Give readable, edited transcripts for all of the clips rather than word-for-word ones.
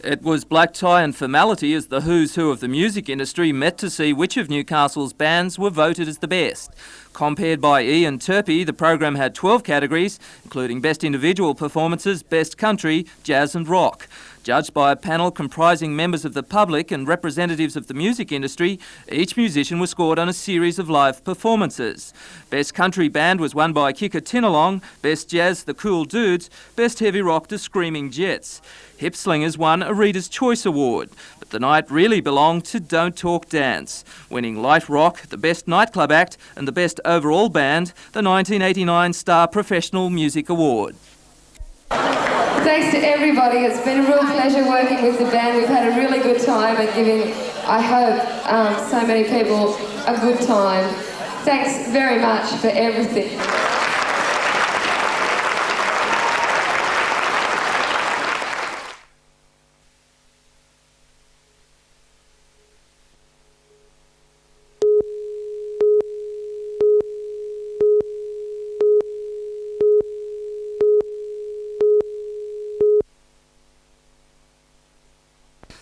It was black tie and formality as the who's who of the music industry met to see which of Newcastle's bands were voted as the best. Compared by Ian Turpie, the program had 12 categories, including Best Individual Performances, Best Country, Jazz and Rock. Judged by a panel comprising members of the public and representatives of the music industry, each musician was scored on a series of live performances. Best Country Band was won by Kicker Tinalong, Best Jazz, The Cool Dudes, Best Heavy Rock, The Screaming Jets. Hip Slingers won a Reader's Choice Award, but the night really belonged to Don't Talk Dance, winning Light Rock, the Best Nightclub Act and the Best Overall Band, the 1989 Star Professional Music Award. Thanks to everybody. It's been a real pleasure working with the band. We've had a really good time and giving, I hope, so many people a good time. Thanks very much for everything.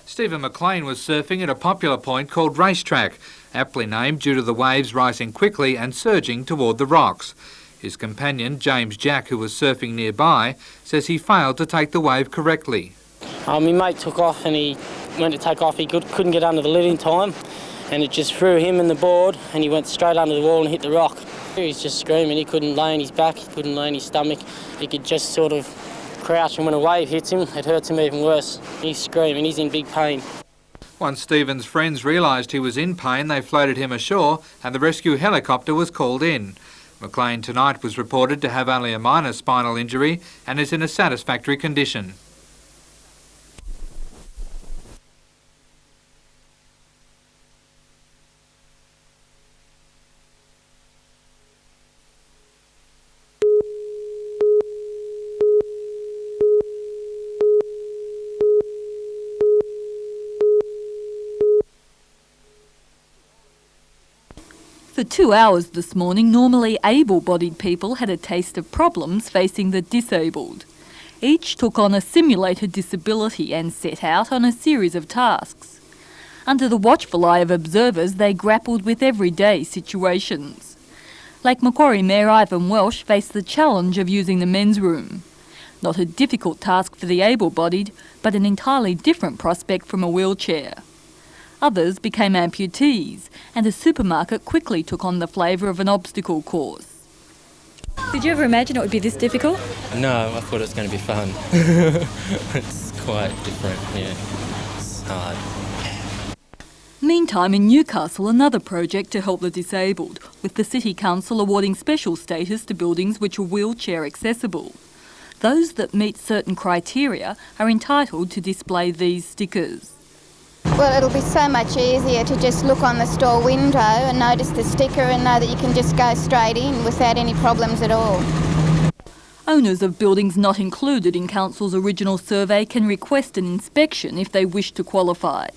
Stephen McLean was surfing at a popular point called Racetrack, aptly named due to the waves rising quickly and surging toward the rocks. His companion, James Jack, who was surfing nearby, says he failed to take the wave correctly. My mate took off and he went to take off. He couldn't get under the lid in time and it just threw him and the board and he went straight under the wall and hit the rock. He was just screaming. He couldn't lay on his back, he couldn't lay on his stomach. He could just sort of crouch, and when a wave hits him, it hurts him even worse. He's screaming, he's in big pain. Once Stephen's friends realised he was in pain, they floated him ashore and the rescue helicopter was called in. McLean tonight was reported to have only a minor spinal injury and is in a satisfactory condition. For 2 hours this morning, normally able-bodied people had a taste of problems facing the disabled. Each took on a simulated disability and set out on a series of tasks. Under the watchful eye of observers, they grappled with everyday situations. Lake Macquarie Mayor Ivan Welsh faced the challenge of using the men's room. Not a difficult task for the able-bodied, but an entirely different prospect from a wheelchair. Others became amputees, and a supermarket quickly took on the flavour of an obstacle course. Did you ever imagine it would be this difficult? No, I thought it was going to be fun. It's quite different, yeah. It's hard. Meantime, in Newcastle, another project to help the disabled, with the City Council awarding special status to buildings which are wheelchair accessible. Those that meet certain criteria are entitled to display these stickers. Well, it'll be so much easier to just look on the store window and notice the sticker and know that you can just go straight in without any problems at all. Owners of buildings not included in Council's original survey can request an inspection if they wish to qualify.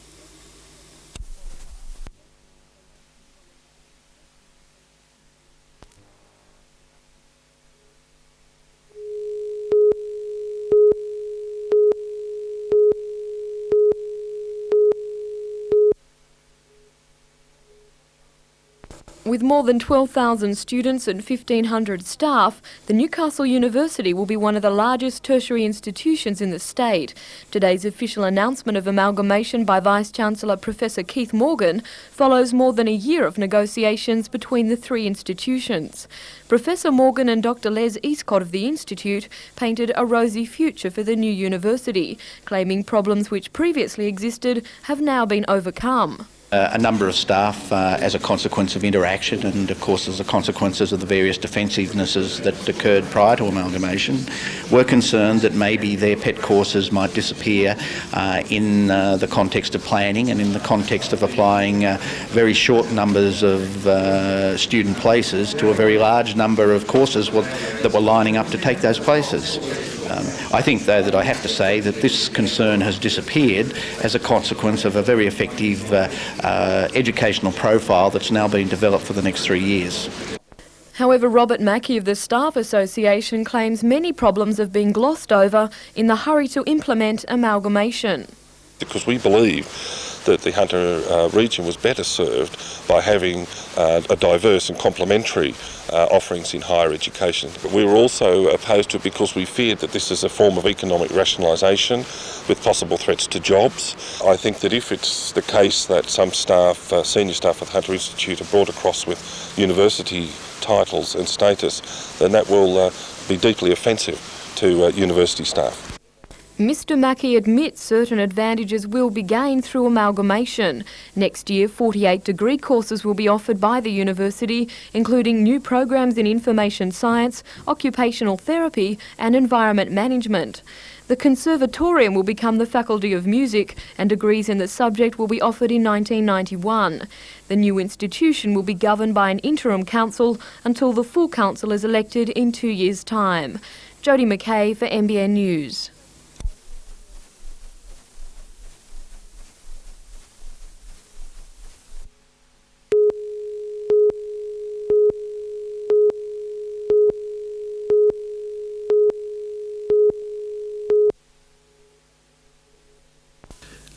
With more than 12,000 students and 1,500 staff, the Newcastle University will be one of the largest tertiary institutions in the state. Today's official announcement of amalgamation by Vice-Chancellor Professor Keith Morgan follows more than a year of negotiations between the three institutions. Professor Morgan and Dr Les Eastcott of the Institute painted a rosy future for the new university, claiming problems which previously existed have now been overcome. A number of staff, as a consequence of interaction and of course as a consequences of the various defensivenesses that occurred prior to amalgamation, were concerned that maybe their pet courses might disappear in the context of planning and in the context of applying very short numbers of student places to a very large number of courses that were lining up to take those places. I think, though, that I have to say that this concern has disappeared as a consequence of a very effective educational profile that's now been developed for the next 3 years. However, Robert Mackey of the Staff Association claims many problems have been glossed over in the hurry to implement amalgamation. Because we believe that the Hunter region was better served by having a diverse and complementary offerings in higher education. But we were also opposed to it because we feared that this is a form of economic rationalisation with possible threats to jobs. I think that if it's the case that some staff, senior staff at Hunter Institute are brought across with university titles and status, then that will be deeply offensive to university staff. Mr Mackey admits certain advantages will be gained through amalgamation. Next year, 48 degree courses will be offered by the university, including new programs in information science, occupational therapy and environment management. The conservatorium will become the Faculty of Music, and degrees in the subject will be offered in 1991. The new institution will be governed by an interim council until the full council is elected in 2 years' time. Jodie McKay for NBN News.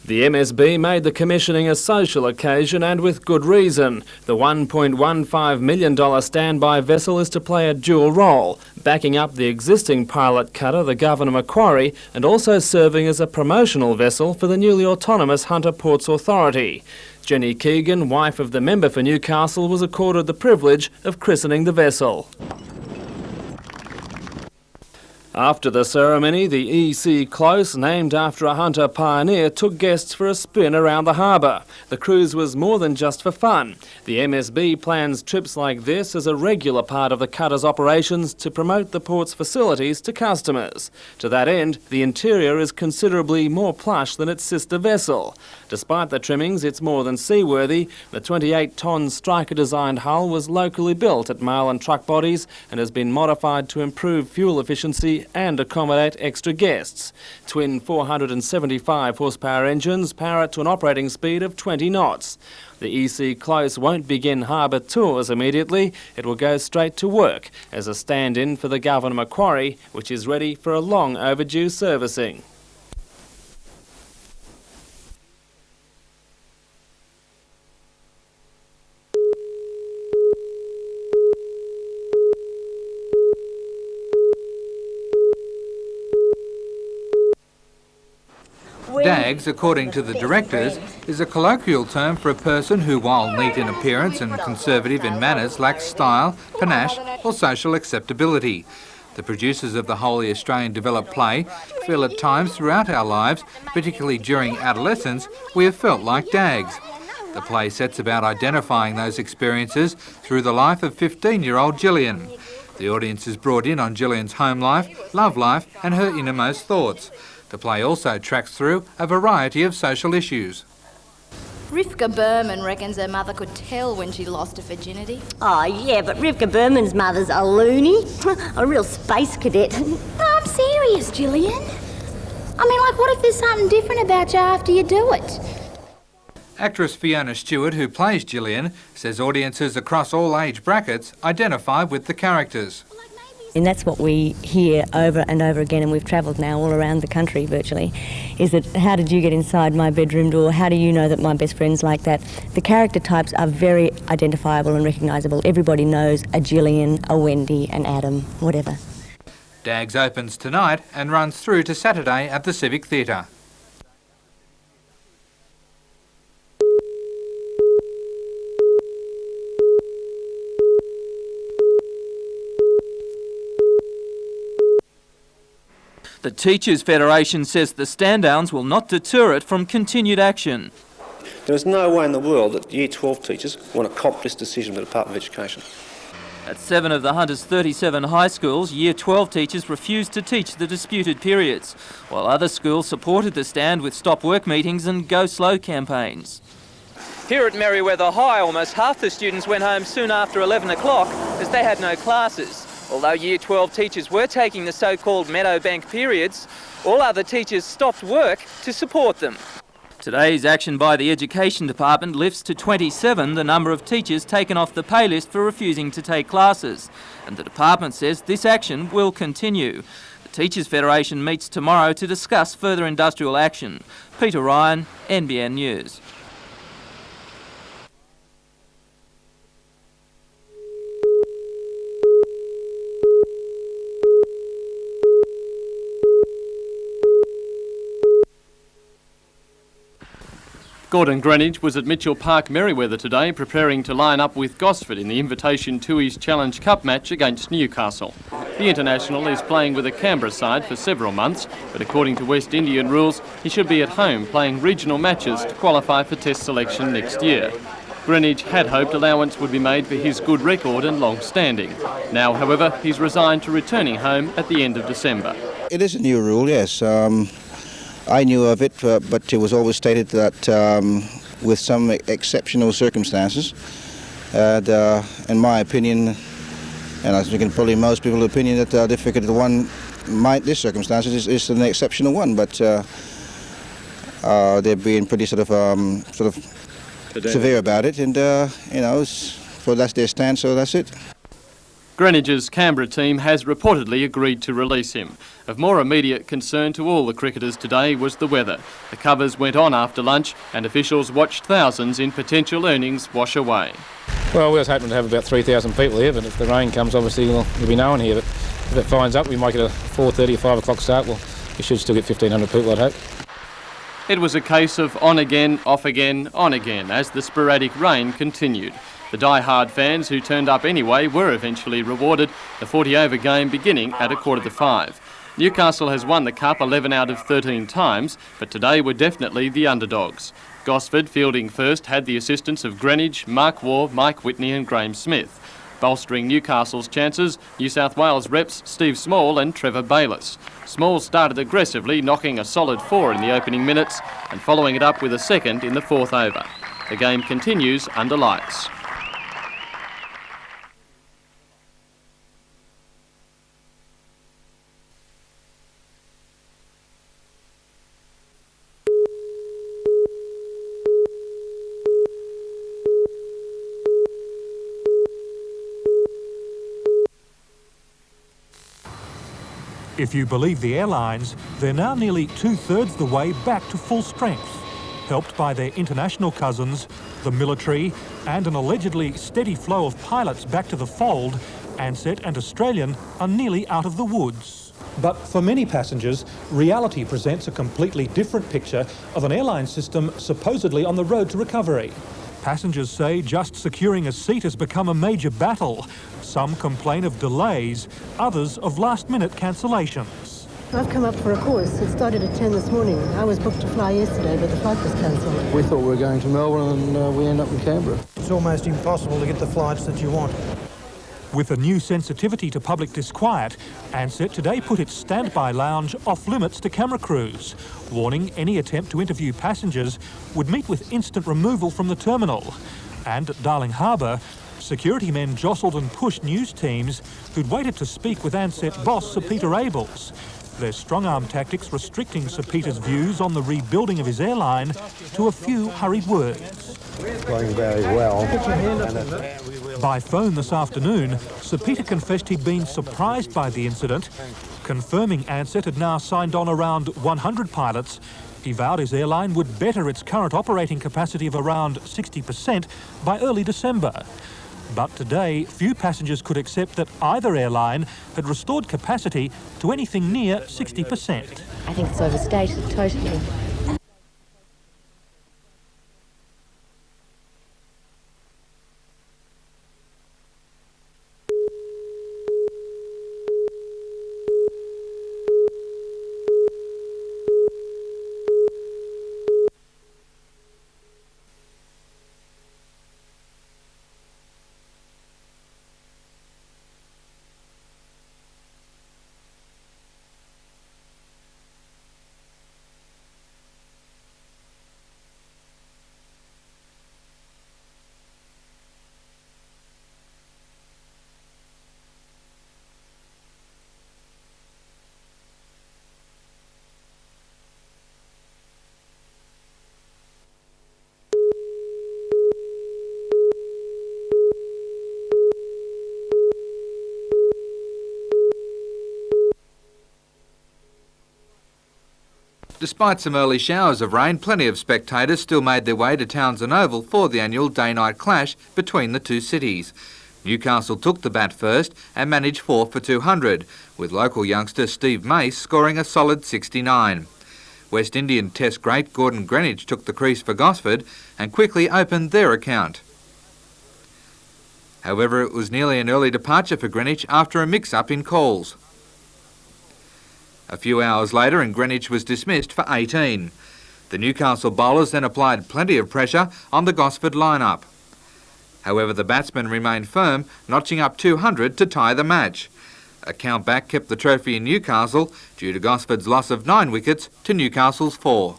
The MSB made the commissioning a social occasion, and with good reason. The $1.15 million standby vessel is to play a dual role, backing up the existing pilot cutter, the Governor Macquarie, and also serving as a promotional vessel for the newly autonomous Hunter Ports Authority. Jenny Keegan, wife of the member for Newcastle, was accorded the privilege of christening the vessel. After the ceremony, the EC Close, named after a Hunter pioneer, took guests for a spin around the harbour. The cruise was more than just for fun. The MSB plans trips like this as a regular part of the cutter's operations to promote the port's facilities to customers. To that end, the interior is considerably more plush than its sister vessel. Despite the trimmings, it's more than seaworthy. The 28-ton Striker-designed hull was locally built at Mail and Truck Bodies and has been modified to improve fuel efficiency and accommodate extra guests. Twin 475 horsepower engines power it to an operating speed of 20 knots. The EC Close won't begin harbour tours immediately. It will go straight to work as a stand-in for the Governor Macquarie, which is ready for a long overdue servicing. Dags, according to the directors, is a colloquial term for a person who, while neat in appearance and conservative in manners, lacks style, panache or social acceptability. The producers of the wholly Australian developed play feel at times throughout our lives, particularly during adolescence, we have felt like Dags. The play sets about identifying those experiences through the life of 15-year-old Gillian. The audience is brought in on Gillian's home life, love life and her innermost thoughts. The play also tracks through a variety of social issues. Rivka Berman reckons her mother could tell when she lost her virginity. Oh, yeah, but Rivka Berman's mother's a loony. A real space cadet. No, I'm serious, Gillian. I mean, like, what if there's something different about you after you do it? Actress Fiona Stewart, who plays Gillian, says audiences across all age brackets identify with the characters. And that's what we hear over and over again, and we've travelled now all around the country virtually, is that how did you get inside my bedroom door? How do you know that my best friend's like that? The character types are very identifiable and recognisable. Everybody knows a Gillian, a Wendy, an Adam, whatever. Dags opens tonight and runs through to Saturday at the Civic Theatre. The Teachers Federation says the stand-downs will not deter it from continued action. There is no way in the world that Year 12 teachers want to cop this decision from the Department of Education. At 7 of the Hunter's 37 high schools, Year 12 teachers refused to teach the disputed periods, while other schools supported the stand with stop work meetings and go slow campaigns. Here at Merriweather High, almost half the students went home soon after 11 o'clock as they had no classes. Although Year 12 teachers were taking the so-called Meadowbank periods, all other teachers stopped work to support them. Today's action by the Education Department lifts to 27 the number of teachers taken off the pay list for refusing to take classes, and the department says this action will continue. The Teachers Federation meets tomorrow to discuss further industrial action. Peter Ryan, NBN News. Gordon Greenwich was at Mitchell Park, Merewether today, preparing to line up with Gosford in the Invitation Tooheys Challenge Cup match against Newcastle. The international is playing with a Canberra side for several months, but according to West Indian rules, he should be at home playing regional matches to qualify for Test selection next year. Greenwich had hoped allowance would be made for his good record and long standing. Now, however, he's resigned to returning home at the end of December. It is a new rule, yes. I knew of it, but it was always stated that with some exceptional circumstances, and in my opinion, and I think probably most people's opinion, that the difficult one this circumstances is an exceptional one, but they're being pretty sort of severe about it, and so that's their stance, so that's it. Greenwich's Canberra team has reportedly agreed to release him. Of more immediate concern to all the cricketers today was the weather. The covers went on after lunch and officials watched thousands in potential earnings wash away. Well, we was hoping to have about 3,000 people here, but if the rain comes, obviously there'll be no one here. But if it finds up, we might get a 4:30 or 5 o'clock start. Well, we should still get 1,500 people, I'd hope. It was a case of on again, off again, on again as the sporadic rain continued. The die-hard fans who turned up anyway were eventually rewarded, the 40-over game beginning at 4:45. Newcastle has won the Cup 11 out of 13 times, but today were definitely the underdogs. Gosford, fielding first, had the assistance of Greenwich, Mark Waugh, Mike Whitney and Graham Smith. Bolstering Newcastle's chances, New South Wales reps Steve Small and Trevor Bayliss. Small started aggressively, knocking a solid 4 in the opening minutes and following it up with a second in the 4th over. The game continues under lights. If you believe the airlines, they're now nearly 2/3 the way back to full strength, helped by their international cousins, the military, and an allegedly steady flow of pilots back to the fold. Ansett and Australian are nearly out of the woods. But for many passengers, reality presents a completely different picture of an airline system supposedly on the road to recovery. Passengers say just securing a seat has become a major battle. Some complain of delays, others of last-minute cancellations. I've come up for a course. It started at 10 this morning. I was booked to fly yesterday, but the flight was cancelled. We thought we were going to Melbourne and we end up in Canberra. It's almost impossible to get the flights that you want. With a new sensitivity to public disquiet, Ansett today put its standby lounge off limits to camera crews, warning any attempt to interview passengers would meet with instant removal from the terminal. And at Darling Harbour, security men jostled and pushed news teams who'd waited to speak with Ansett boss Sir Peter Abels. Their strong-arm tactics restricting Sir Peter's views on the rebuilding of his airline to a few hurried words. Going very well. By phone this afternoon, Sir Peter confessed he'd been surprised by the incident. Confirming Ansett had now signed on around 100 pilots, he vowed his airline would better its current operating capacity of around 60% by early December. But today, few passengers could accept that either airline had restored capacity to anything near 60%. I think it's overstated totally. Despite some early showers of rain, plenty of spectators still made their way to Townsend Oval for the annual day-night clash between the two cities. Newcastle took the bat first and managed 4 for 200, with local youngster Steve Mace scoring a solid 69. West Indian Test great Gordon Greenwich took the crease for Gosford and quickly opened their account. However, it was nearly an early departure for Greenwich after a mix-up in calls. A few hours later and Greenwich was dismissed for 18. The Newcastle bowlers then applied plenty of pressure on the Gosford lineup. However, the batsmen remained firm, notching up 200 to tie the match. A count-back kept the trophy in Newcastle due to Gosford's loss of 9 wickets to Newcastle's 4.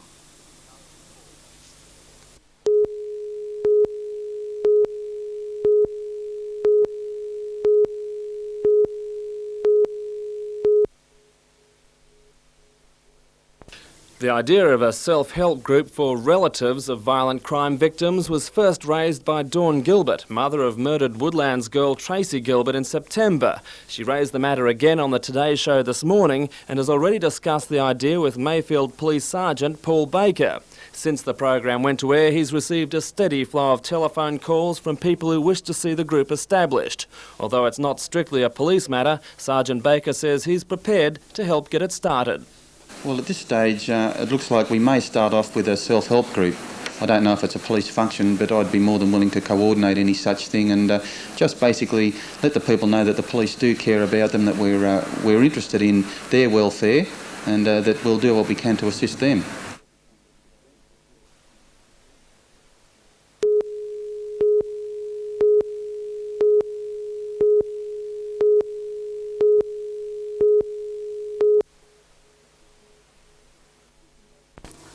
The idea of a self-help group for relatives of violent crime victims was first raised by Dawn Gilbert, mother of murdered Woodlands girl Tracy Gilbert, in September. She raised the matter again on the Today Show this morning and has already discussed the idea with Mayfield Police Sergeant Paul Baker. Since the program went to air, he's received a steady flow of telephone calls from people who wish to see the group established. Although it's not strictly a police matter, Sergeant Baker says he's prepared to help get it started. Well, at this stage, it looks like we may start off with a self-help group. I don't know if it's a police function, but I'd be more than willing to coordinate any such thing and just basically let the people know that the police do care about them, that we're interested in their welfare and that we'll do what we can to assist them.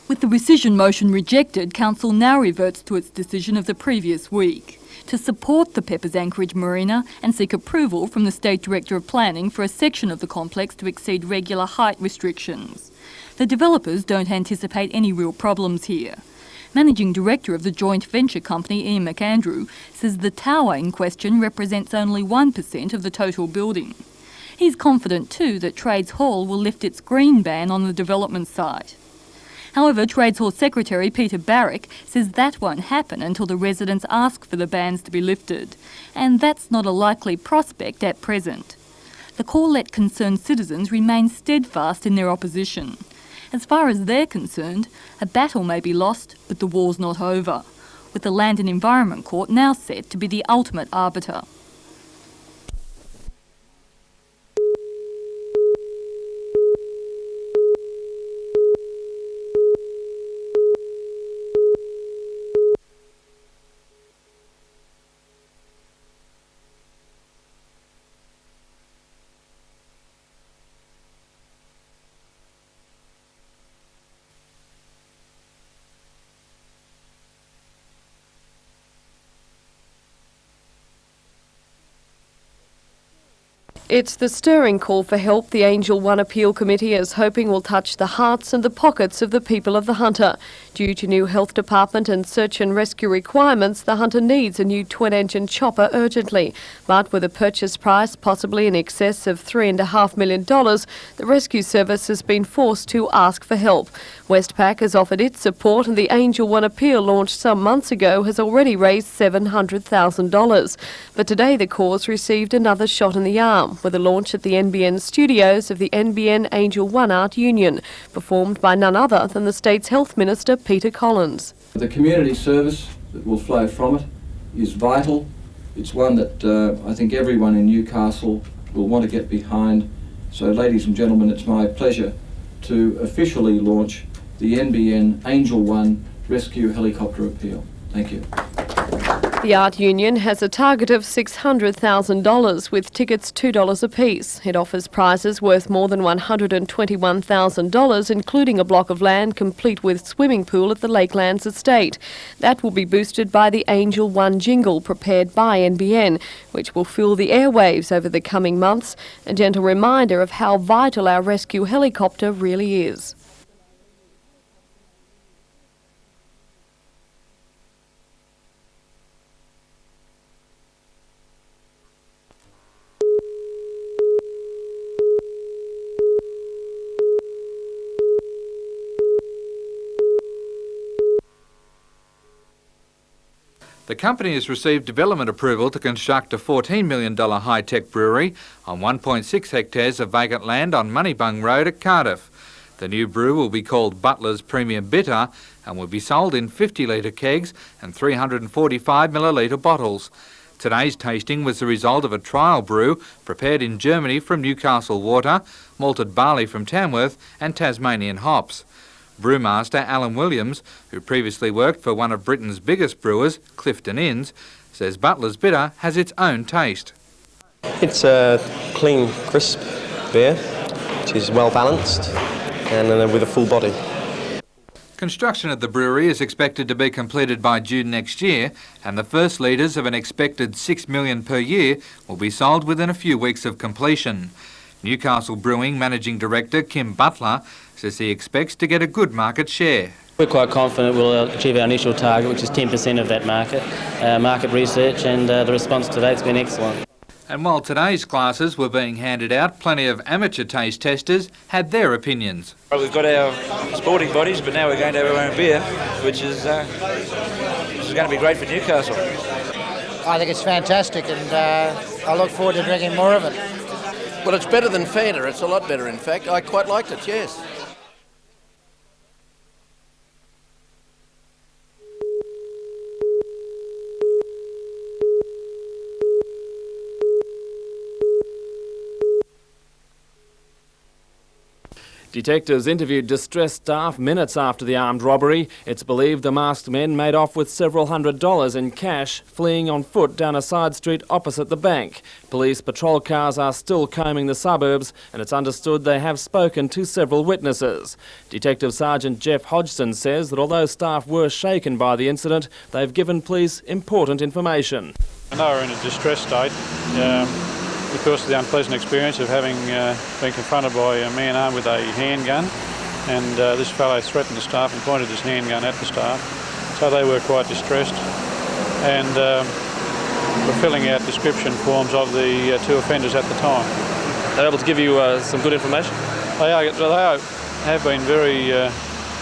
With the rescission motion rejected, Council now reverts to its decision of the previous week to support the Peppers Anchorage Marina and seek approval from the State Director of Planning for a section of the complex to exceed regular height restrictions. The developers don't anticipate any real problems here. Managing Director of the joint venture company, Ian McAndrew, says the tower in question represents only 1% of the total building. He's confident too that Trades Hall will lift its green ban on the development site. However, Trades Hall Secretary Peter Barrick says that won't happen until the residents ask for the bans to be lifted, and that's not a likely prospect at present. The Corlett concerned citizens remain steadfast in their opposition. As far as they're concerned, a battle may be lost, but the war's not over, with the Land and Environment Court now set to be the ultimate arbiter. It's the stirring call for help the Angel One Appeal Committee is hoping will touch the hearts and the pockets of the people of the Hunter. Due to new health department and search and rescue requirements, the Hunter needs a new twin-engine chopper urgently. But with a purchase price possibly in excess of $3.5 million, the rescue service has been forced to ask for help. Westpac has offered its support and the Angel One Appeal, launched some months ago, has already raised $700,000. But today the cause received another shot in the arm with a launch at the NBN studios of the NBN Angel One Art Union, performed by none other than the state's Health Minister Peter Collins. The community service that will flow from it is vital. It's one that I think everyone in Newcastle will want to get behind. So ladies and gentlemen, it's my pleasure to officially launch the NBN Angel One Rescue Helicopter Appeal. Thank you. The Art Union has a target of $600,000 with tickets $2 apiece. It offers prizes worth more than $121,000, including a block of land complete with swimming pool at the Lakelands estate. That will be boosted by the Angel One jingle prepared by NBN, which will fill the airwaves over the coming months, a gentle reminder of how vital our rescue helicopter really is. The company has received development approval to construct a $14 million high-tech brewery on 1.6 hectares of vacant land on Moneybung Road at Cardiff. The new brew will be called Butler's Premium Bitter and will be sold in 50-litre kegs and 345ml bottles. Today's tasting was the result of a trial brew prepared in Germany from Newcastle water, malted barley from Tamworth and Tasmanian hops. Brewmaster Alan Williams, who previously worked for one of Britain's biggest brewers, Clifton Inns, says Butler's Bitter has its own taste. It's a clean, crisp beer, which is well balanced and with a full body. Construction of the brewery is expected to be completed by June next year, and the first litres of an expected $6 million per year will be sold within a few weeks of completion. Newcastle Brewing Managing Director Kim Butler says he expects to get a good market share. We're quite confident we'll achieve our initial target, which is 10% of that market research, and the response to date's been excellent. And while today's classes were being handed out, plenty of amateur taste testers had their opinions. We've got our sporting bodies, but now we're going to have our own beer, which is going to be great for Newcastle. I think it's fantastic, and I look forward to drinking more of it. Well, it's better than Fanta. It's a lot better, in fact. I quite liked it, yes. Detectives interviewed distressed staff minutes after the armed robbery. It's believed the masked men made off with several $100s in cash, fleeing on foot down a side street opposite the bank. Police patrol cars are still combing the suburbs, and it's understood they have spoken to several witnesses. Detective Sergeant Jeff Hodgson says that although staff were shaken by the incident, they've given police important information. They were in a distressed state. Because of the unpleasant experience of having been confronted by a man armed with a handgun, and this fellow threatened the staff and pointed his handgun at the staff. So they were quite distressed, and were filling out description forms of the two offenders at the time. They're able to give you some good information? They have been very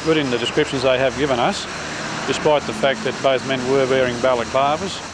good in the descriptions they have given us, despite the fact that both men were wearing balaclavas.